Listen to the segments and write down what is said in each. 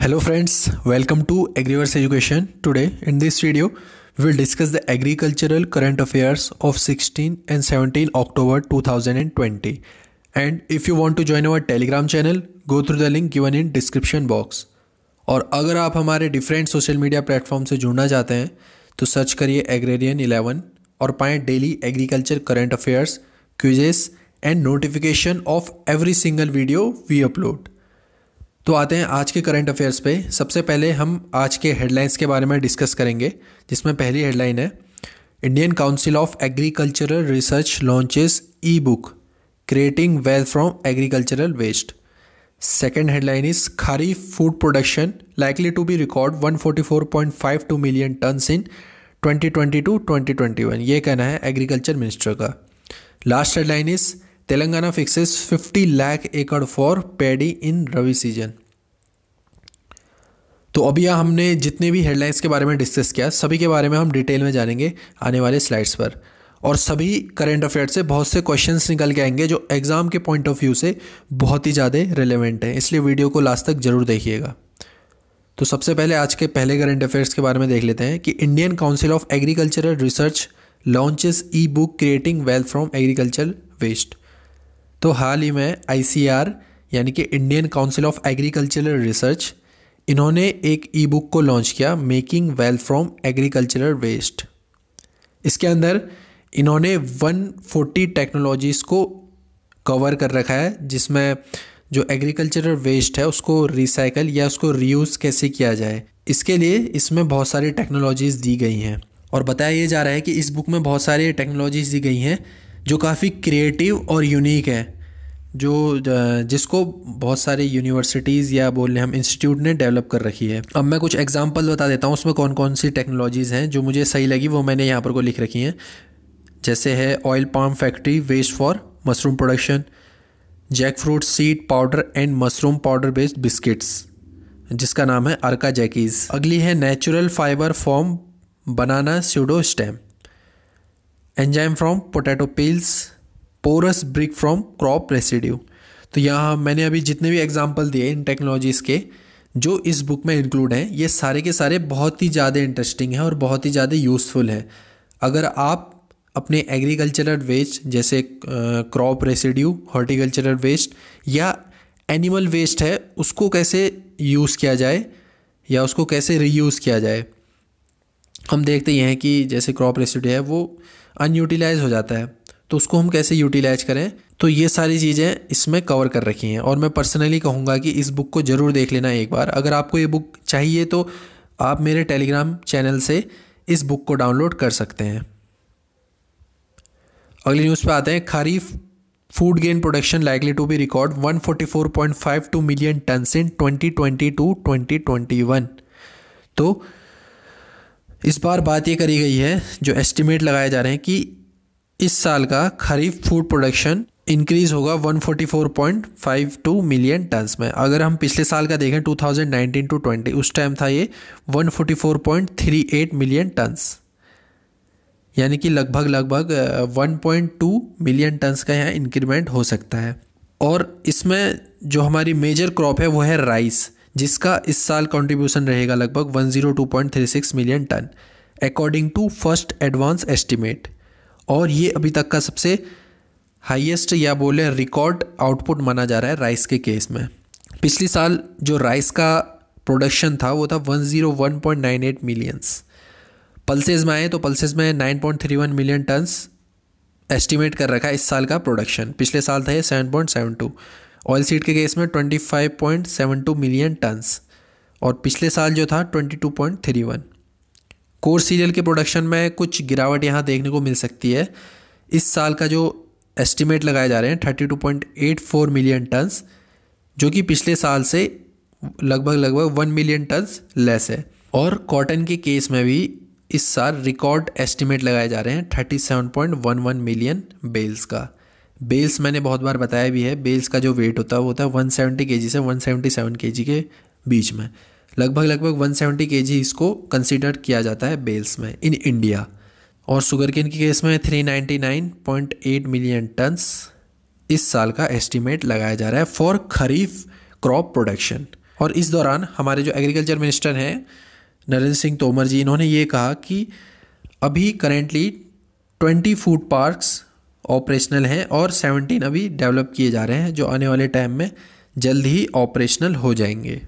Hello friends, welcome to Agriverse Education. Today in this video, we will discuss the agricultural current affairs of 16 and 17 October 2020. And if you want to join our Telegram channel, go through the link given in description box. और अगर आप हमारे different social media platform से जुड़ना चाहते हैं तो search करिए एग्रेरियन 11 और पाएँ daily agriculture current affairs, quizzes and notification of every single video we upload. तो आते हैं आज के करंट अफेयर्स पे। सबसे पहले हम आज के हेडलाइंस के बारे में डिस्कस करेंगे, जिसमें पहली हेडलाइन है Indian council of agricultural research launches e book creating wealth from agricultural waste. Second headline is kharif food production likely to be record 144.52 million tonnes in 2020-2021। ये कहना है एग्रीकल्चर मिनिस्टर का। Last headline is Telangana fixes 50 lakh एकड़ for paddy in rabi season. तो अभी यहाँ हमने जितने भी हेडलाइंस के बारे में डिस्कस किया, सभी के बारे में हम डिटेल में जानेंगे आने वाले स्लाइड्स पर। और सभी करंट अफेयर्स से बहुत से क्वेश्चंस निकल के आएंगे जो एग्जाम के पॉइंट ऑफ व्यू से बहुत ही ज़्यादा रिलेवेंट हैं, इसलिए वीडियो को लास्ट तक जरूर देखिएगा। तो सबसे पहले आज के पहले करंट अफेयर्स के बारे में देख लेते हैं कि Indian council of agricultural research launches e book creating wealth from agriculture waste. तो हाल ही में ICR यानी कि Indian council of agricultural Research, इन्होंने एक ई बुक को लॉन्च किया, making wealth from agricultural waste. इसके अंदर इन्होंने 140 टेक्नोलॉजीज़ को कवर कर रखा है, जिसमें जो एग्रीकल्चरल वेस्ट है उसको रिसाइकल या उसको रीयूज़ कैसे किया जाए, इसके लिए इसमें बहुत सारी टेक्नोलॉजीज़ दी गई हैं। और बताया ये जा रहा है कि इस बुक में बहुत सारी टेक्नोलॉजीज़ दी गई हैं जो काफ़ी क्रिएटिव और यूनिक है, जिसको बहुत सारे यूनिवर्सिटीज़ या बोल लें हम इंस्टीट्यूट ने डेवलप कर रखी है। अब मैं कुछ एग्जांपल बता देता हूँ उसमें कौन कौन सी टेक्नोलॉजीज़ हैं जो मुझे सही लगी, वो मैंने यहाँ पर को लिख रखी हैं। जैसे है oil palm factory waste for mushroom production, jack fruit seed powder and mushroom powder based biscuits, जिसका नाम है अर्का जैकीज़। अगली है natural fibre form banana pseudo stem, enzyme from potato peels, porous brick from crop residue. तो यहाँ मैंने अभी जितने भी एग्जांपल दिए इन टेक्नोलॉजीज़ के जो इस बुक में इंक्लूड हैं, ये सारे के सारे बहुत ही ज़्यादा इंटरेस्टिंग हैं और बहुत ही ज़्यादा यूज़फुल है। अगर आप अपने एग्रीकल्चरल वेस्ट जैसे क्रॉप रेसिड्यू, हॉर्टिकल्चरल वेस्ट या एनिमल वेस्ट है, उसको कैसे यूज़ किया जाए या उसको कैसे रीयूज़ किया जाए। हम देखते ही हैं कि जैसे क्रॉप रेसिड्यू है वो अनयूटिलाइज हो जाता है, तो उसको हम कैसे यूटिलाइज करें, तो ये सारी चीज़ें इसमें कवर कर रखी हैं। और मैं पर्सनली कहूँगा कि इस बुक को ज़रूर देख लेना एक बार। अगर आपको ये बुक चाहिए तो आप मेरे टेलीग्राम चैनल से इस बुक को डाउनलोड कर सकते हैं। अगली न्यूज़ पे आते हैं। Kharif food grain production likely to be record 144.52 million tonnes in 2020-2021। तो इस बार बात ये करी गई है, जो एस्टिमेट लगाए जा रहे हैं कि इस साल का खरीफ फूड प्रोडक्शन इंक्रीज़ होगा 144.52 मिलियन टन्स में। अगर हम पिछले साल का देखें 2019-20, उस टाइम था ये 144.38 मिलियन टन्स, यानी कि लगभग 1.2 मिलियन टन्स का यहाँ इंक्रीमेंट हो सकता है। और इसमें जो हमारी मेजर क्रॉप है वो है राइस, जिसका इस साल कंट्रीब्यूशन रहेगा लगभग 102.36 million tonne according to first advance estimate. और ये अभी तक का सबसे हाईएस्ट या बोले रिकॉर्ड आउटपुट माना जा रहा है राइस के केस में। पिछली साल जो राइस का प्रोडक्शन था वो था 101.98 मिलियंस। पल्सेस में आए तो पल्सेस में 9.31 मिलियन टन्स एस्टिमेट कर रखा है इस साल का प्रोडक्शन। पिछले साल था ये 7.72। ऑयल सीड के केस में 25.72 मिलियन टन्स और पिछले साल जो था 22.31। कोर सीरियल के प्रोडक्शन में कुछ गिरावट यहाँ देखने को मिल सकती है। इस साल का जो एस्टिमेट लगाए जा रहे हैं 32.84 मिलियन टन्स, जो कि पिछले साल से लगभग 1 मिलियन टन्स लेस है। और कॉटन के केस में भी इस साल रिकॉर्ड एस्टिमेट लगाए जा रहे हैं 37.11 मिलियन बेल्स का। बेल्स मैंने बहुत बार बताया भी है, बेल्स का जो वेट होता है वो होता है 170 kg से 177 kg के बीच में। लगभग 170 kg इसको कंसीडर किया जाता है बेल्स में इन इंडिया। और शुगर केन के केस में 399.8 मिलियन टन्स इस साल का एस्टिमेट लगाया जा रहा है फॉर खरीफ क्रॉप प्रोडक्शन। और इस दौरान हमारे जो एग्रीकल्चर मिनिस्टर हैं नरेंद्र सिंह तोमर जी, इन्होंने ये कहा कि अभी करेंटली 20 फूड पार्क्स ऑपरेशनल हैं और 17 अभी डेवलप किए जा रहे हैं, जो आने वाले टाइम में जल्द ही ऑपरेशनल हो जाएंगे।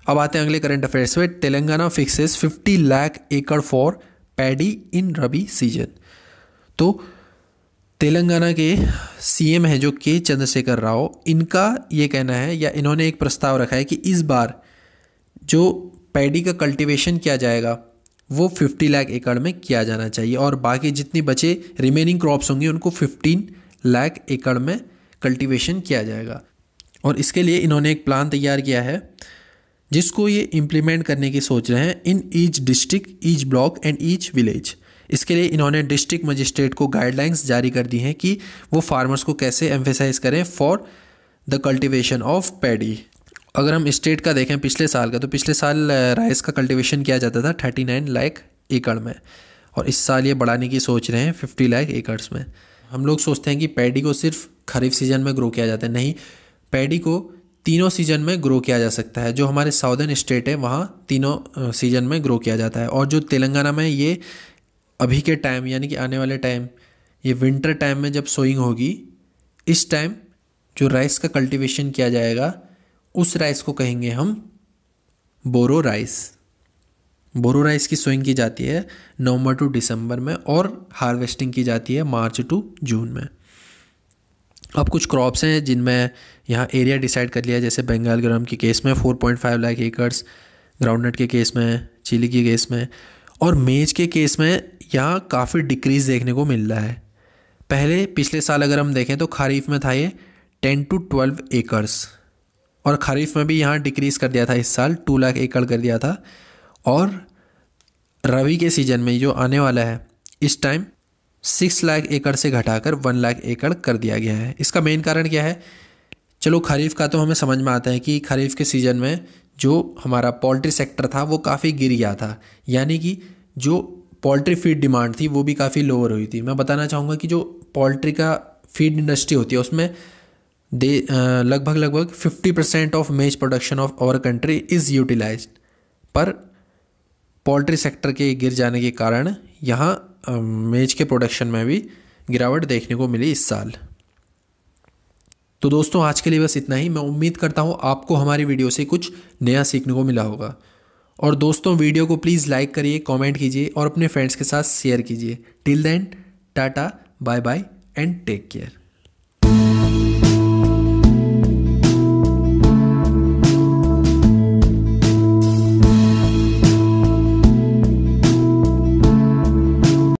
अब आते हैं अगले करंट अफेयर्स में। तेलंगाना फिक्सेस 50 लाख एकड़ for paddy in rabi season. तो तेलंगाना के सीएम हैं जो के चंद्रशेखर राव, इनका ये कहना है या इन्होंने एक प्रस्ताव रखा है कि इस बार जो पैडी का कल्टीवेशन किया जाएगा वो 50 लाख एकड़ में किया जाना चाहिए और बाकी जितनी बचे रिमेनिंग क्रॉप्स होंगी उनको 15 लाख एकड़ में कल्टीवेशन किया जाएगा। और इसके लिए इन्होंने एक प्लान तैयार किया है जिसको ये इम्प्लीमेंट करने की सोच रहे हैं in each district, each block and each village. इसके लिए इन्होंने डिस्ट्रिक्ट मजिस्ट्रेट को गाइडलाइंस जारी कर दी हैं कि वो फार्मर्स को कैसे एम्फेसाइज करें for the cultivation of paddy. अगर हम स्टेट का देखें पिछले साल का, तो पिछले साल राइस का कल्टीवेशन किया जाता था 39 लाख एकड़ में और इस साल ये बढ़ाने की सोच रहे हैं 50 लाख एकड़्स में। हम लोग सोचते हैं कि पैडी को सिर्फ खरीफ सीजन में ग्रो किया जाता है, नहीं, पैडी को तीनों सीजन में ग्रो किया जा सकता है। जो हमारे साउदर्न स्टेट है वहाँ तीनों सीजन में ग्रो किया जाता है और जो तेलंगाना में ये अभी के टाइम यानी कि आने वाले टाइम, ये विंटर टाइम में जब सोइंग होगी, इस टाइम जो राइस का कल्टीवेशन किया जाएगा उस राइस को कहेंगे हम बोरो राइस। बोरो राइस की सोइंग की जाती है नवंबर टू दिसंबर में और हार्वेस्टिंग की जाती है मार्च टू जून में। अब कुछ क्रॉप्स हैं जिनमें यहाँ एरिया डिसाइड कर लिया, जैसे बंगाल ग्राम के केस में 4.5 लाख एकड़्स, ग्राउंडनट के केस में, चिली के केस में और मेज के केस में यहाँ काफ़ी डिक्रीज़ देखने को मिल रहा है। पहले पिछले साल अगर हम देखें तो खरीफ में था ये 10 to 12 एकड़्स और खरीफ में भी यहाँ डिक्रीज़ कर दिया था, इस साल 2 लाख एकड़ कर दिया था। और रबी के सीज़न में जो आने वाला है इस टाइम 6 लाख एकड़ से घटाकर 1 लाख एकड़ कर दिया गया है। इसका मेन कारण क्या है? चलो खरीफ का तो हमें समझ में आता है कि खरीफ के सीज़न में जो हमारा पोल्ट्री सेक्टर था वो काफ़ी गिर गया था, यानी कि जो पोल्ट्री फीड डिमांड थी वो भी काफ़ी लोअर हुई थी। मैं बताना चाहूँगा कि जो पोल्ट्री का फीड इंडस्ट्री होती है उसमें लगभग 50% of maize production of our country is utilised, पर पोल्ट्री सेक्टर के गिर जाने के कारण यहाँ मेज के प्रोडक्शन में भी गिरावट देखने को मिली इस साल। तो दोस्तों आज के लिए बस इतना ही। मैं उम्मीद करता हूँ आपको हमारी वीडियो से कुछ नया सीखने को मिला होगा। और दोस्तों वीडियो को प्लीज़ लाइक करिए, कमेंट कीजिए और अपने फ्रेंड्स के साथ शेयर कीजिए। Till then tata, bye bye and take care.